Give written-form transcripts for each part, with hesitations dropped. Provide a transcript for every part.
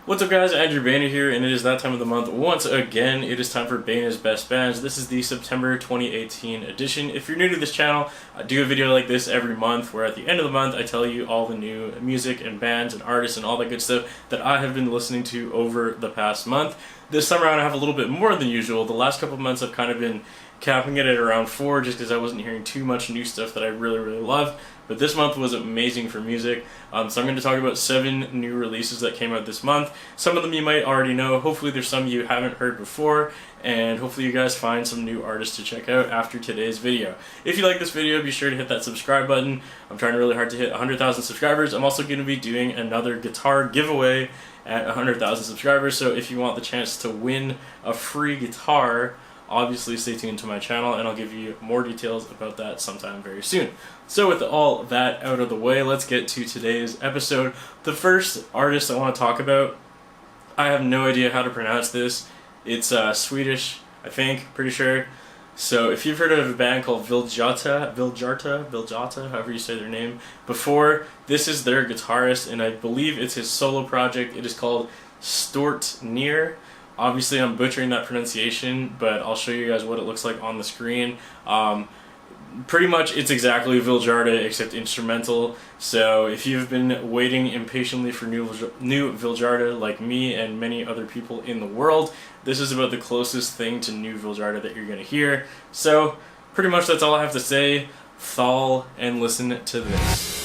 What's up guys, Andrew Baena here, and it is that time of the month once again. It is time for Baena's Best Bands. This is the September 2018 edition. If you're new to this channel, I do a video like this every month where at the end of the month I tell you all the new music and bands and artists and all that good stuff that I have been listening to over the past month. This time around I have a little bit more than usual. The last couple of months I've kind of been capping it at around 4 just because I wasn't hearing too much new stuff that I really loved. But this month was amazing for music, so I'm going to talk about 7 new releases that came out this month. Some of them you might already know, hopefully there's some you haven't heard before, and hopefully you guys find some new artists to check out after today's video. If you like this video, be sure to hit that subscribe button. I'm trying really hard to hit 100,000 subscribers. I'm also going to be doing another guitar giveaway at 100,000 subscribers, so if you want the chance to win a free guitar, obviously stay tuned to my channel and I'll give you more details about that sometime very soon. So with all that out of the way, let's get to today's episode. The first artist I want to talk about, I have no idea how to pronounce this. It's Swedish, I think, pretty sure. So if you've heard of a band called Viljarta, however you say their name, before, this is their guitarist and I believe it's his solo project. It is called Stortnir. Obviously I'm butchering that pronunciation, but I'll show you guys what it looks like on the screen. Pretty much it's exactly Viljarta except instrumental, so if you've been waiting impatiently for new Viljarta like me and many other people in the world, this is about the closest thing to new Viljarta that you're going to hear. So pretty much that's all I have to say. Thal and listen to this.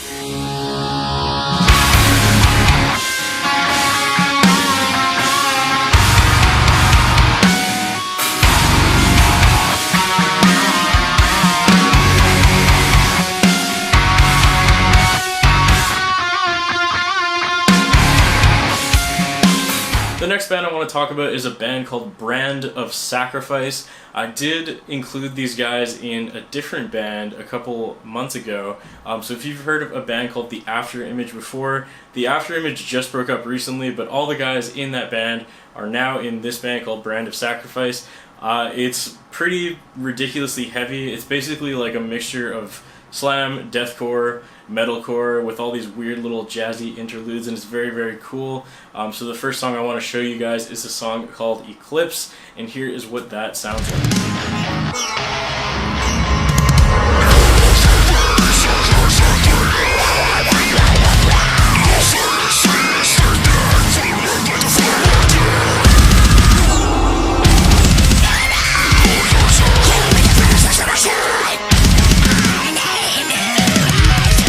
The next band I want to talk about is a band called Brand of Sacrifice. I did include these guys in a different band a couple months ago. So if you've heard of a band called The After Image before, The After Image just broke up recently, but all the guys in that band are now in this band called Brand of Sacrifice. It's pretty ridiculously heavy. It's basically like a mixture of slam, deathcore, metalcore with all these weird little jazzy interludes, and it's very cool. So the first song I want to show you guys is a song called Eclipse, and here is what that sounds like.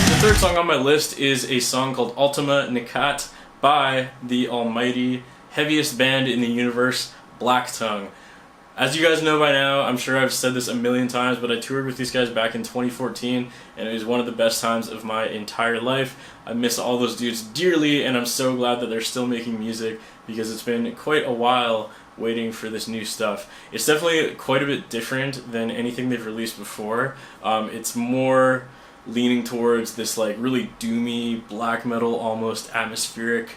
The third song on my list is a song called Ultima Nikat by the almighty heaviest band in the universe, Black Tongue. As you guys know by now, I'm sure I've said this a million times, but I toured with these guys back in 2014 and it was one of the best times of my entire life. I miss all those dudes dearly and I'm so glad that they're still making music because it's been quite a while waiting for this new stuff. It's definitely quite a bit different than anything they've released before. It's more leaning towards this like really doomy black metal, almost atmospheric,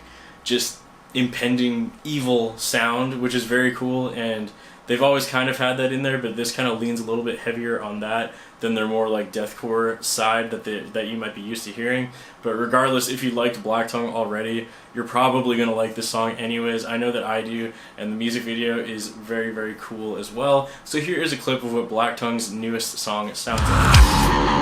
just impending evil sound, which is very cool, and they've always kind of had that in there, but this kind of leans a little bit heavier on that than their more like deathcore side that you might be used to hearing. But regardless, if you liked Black Tongue already, you're probably going to like this song anyways. I know that I do, and the music video is very cool as well. So here is a clip of what Black Tongue's newest song sounds like.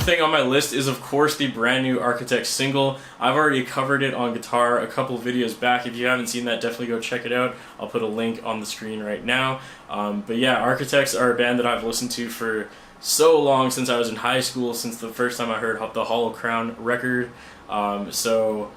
Thing on my list is of course the brand new Architect single. I've already covered it on guitar a couple videos back. If you haven't seen that, definitely go check it out. I'll put a link on the screen right now. But yeah, Architects are a band that I've listened to for so long, since I was in high school, since the first time I heard the Hollow Crown record. So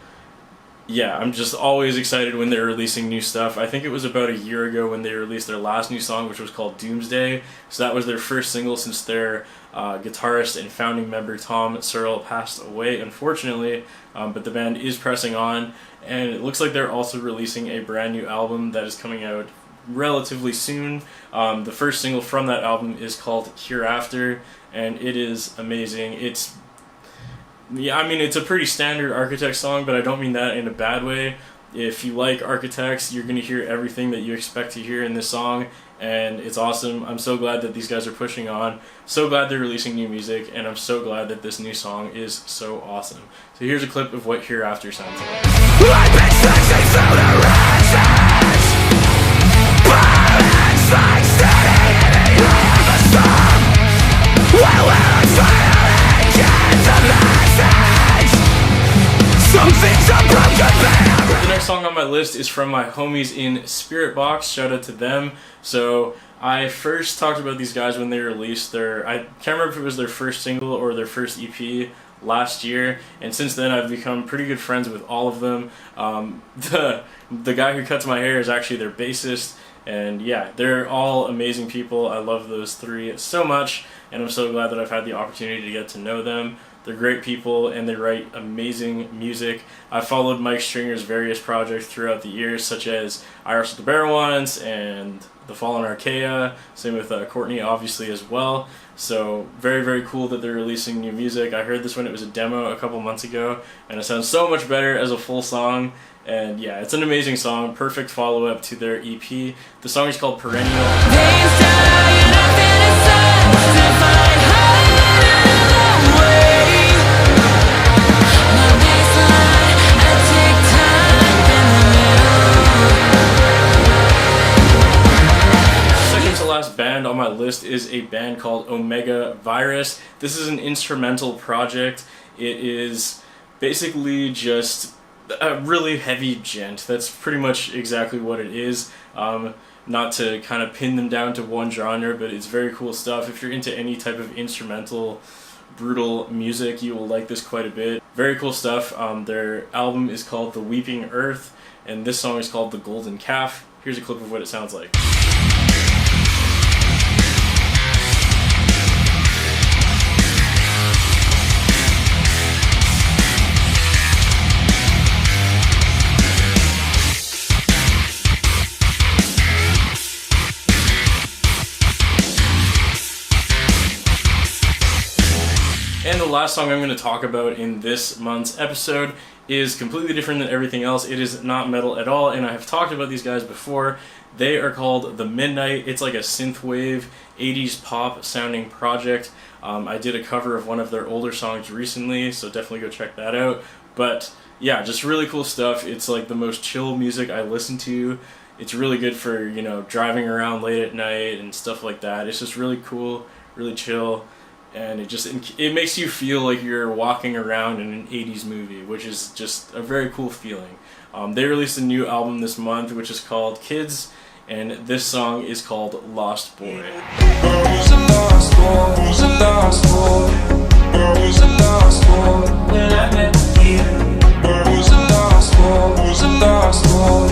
yeah, I'm just always excited when they're releasing new stuff. I think it was about a year ago when they released their last new song, which was called Doomsday. So that was their first single since their guitarist and founding member Tom Searle passed away, unfortunately. But the band is pressing on, and it looks like they're also releasing a brand new album that is coming out relatively soon. The first single from that album is called Hereafter, and it is amazing. It's a pretty standard Architects song, but I don't mean that in a bad way. If you like Architects, you're going to hear everything that you expect to hear in this song, and it's awesome. I'm so glad that these guys are pushing on, so glad they're releasing new music, and I'm so glad that this new song is so awesome. So here's a clip of what Hereafter sounds like. I've been searching through the races, bullets like standing in the eye of a storm. Well, I finally get the message. Some things are broken, but the next song on my list is from my homies in Spirit Box. Shout out to them. So I first talked about these guys when they released I can't remember if it was their first single or their first EP last year, and since then I've become pretty good friends with all of them. The guy who cuts my hair is actually their bassist, and yeah, they're all amazing people. I love those three so much, and I'm so glad that I've had the opportunity to get to know them. They're great people, and they write amazing music. I've followed Mike Stringer's various projects throughout the years, such as I Wrestled the Bear Once and The Fallen Archaea, same with Courtney obviously as well. So very, very cool that they're releasing new music. I heard this when it was a demo a couple months ago, and it sounds so much better as a full song. And yeah, it's an amazing song, perfect follow-up to their EP. The song is called Perennial. Band on my list is a band called Omega Virus. This is an instrumental project. It is basically just a really heavy gent. That's pretty much exactly what it is. Not to kind of pin them down to one genre, but it's very cool stuff. If you're into any type of instrumental, brutal music, you will like this quite a bit. Very cool stuff. Their album is called The Weeping Earth, and this song is called The Golden Calf. Here's a clip of what it sounds like. And the last song I'm going to talk about in this month's episode is completely different than everything else. It is not metal at all, and I have talked about these guys before. They are called The Midnight. It's like a synthwave, 80s pop sounding project. I did a cover of one of their older songs recently, so definitely go check that out. But yeah, just really cool stuff. It's like the most chill music I listen to. It's really good for, you know, driving around late at night and stuff like that. It's just really cool, really chill. And it makes you feel like you're walking around in an 80s movie, which is just a very cool feeling. They released a new album this month, which is called Kids, and this song is called Lost Boy. Who's a lost boy? Who's a lost boy? Who's a lost boy? When I met you. Who's a lost boy? Who's a lost boy?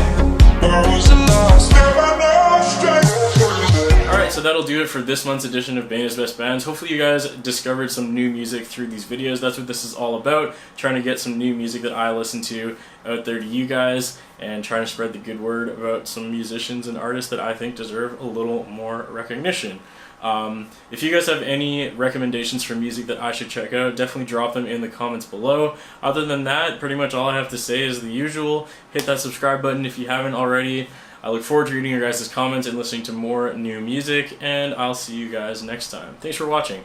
Who's a lost boy? Alright, so that'll do it for this month's edition of Baena's Best Bands. Hopefully you guys discovered some new music through these videos. That's what this is all about, trying to get some new music that I listen to out there to you guys, and trying to spread the good word about some musicians and artists that I think deserve a little more recognition. If you guys have any recommendations for music that I should check out, definitely drop them in the comments below. Other than that, pretty much all I have to say is the usual. Hit that subscribe button if you haven't already. I look forward to reading your guys' comments and listening to more new music, and I'll see you guys next time. Thanks for watching.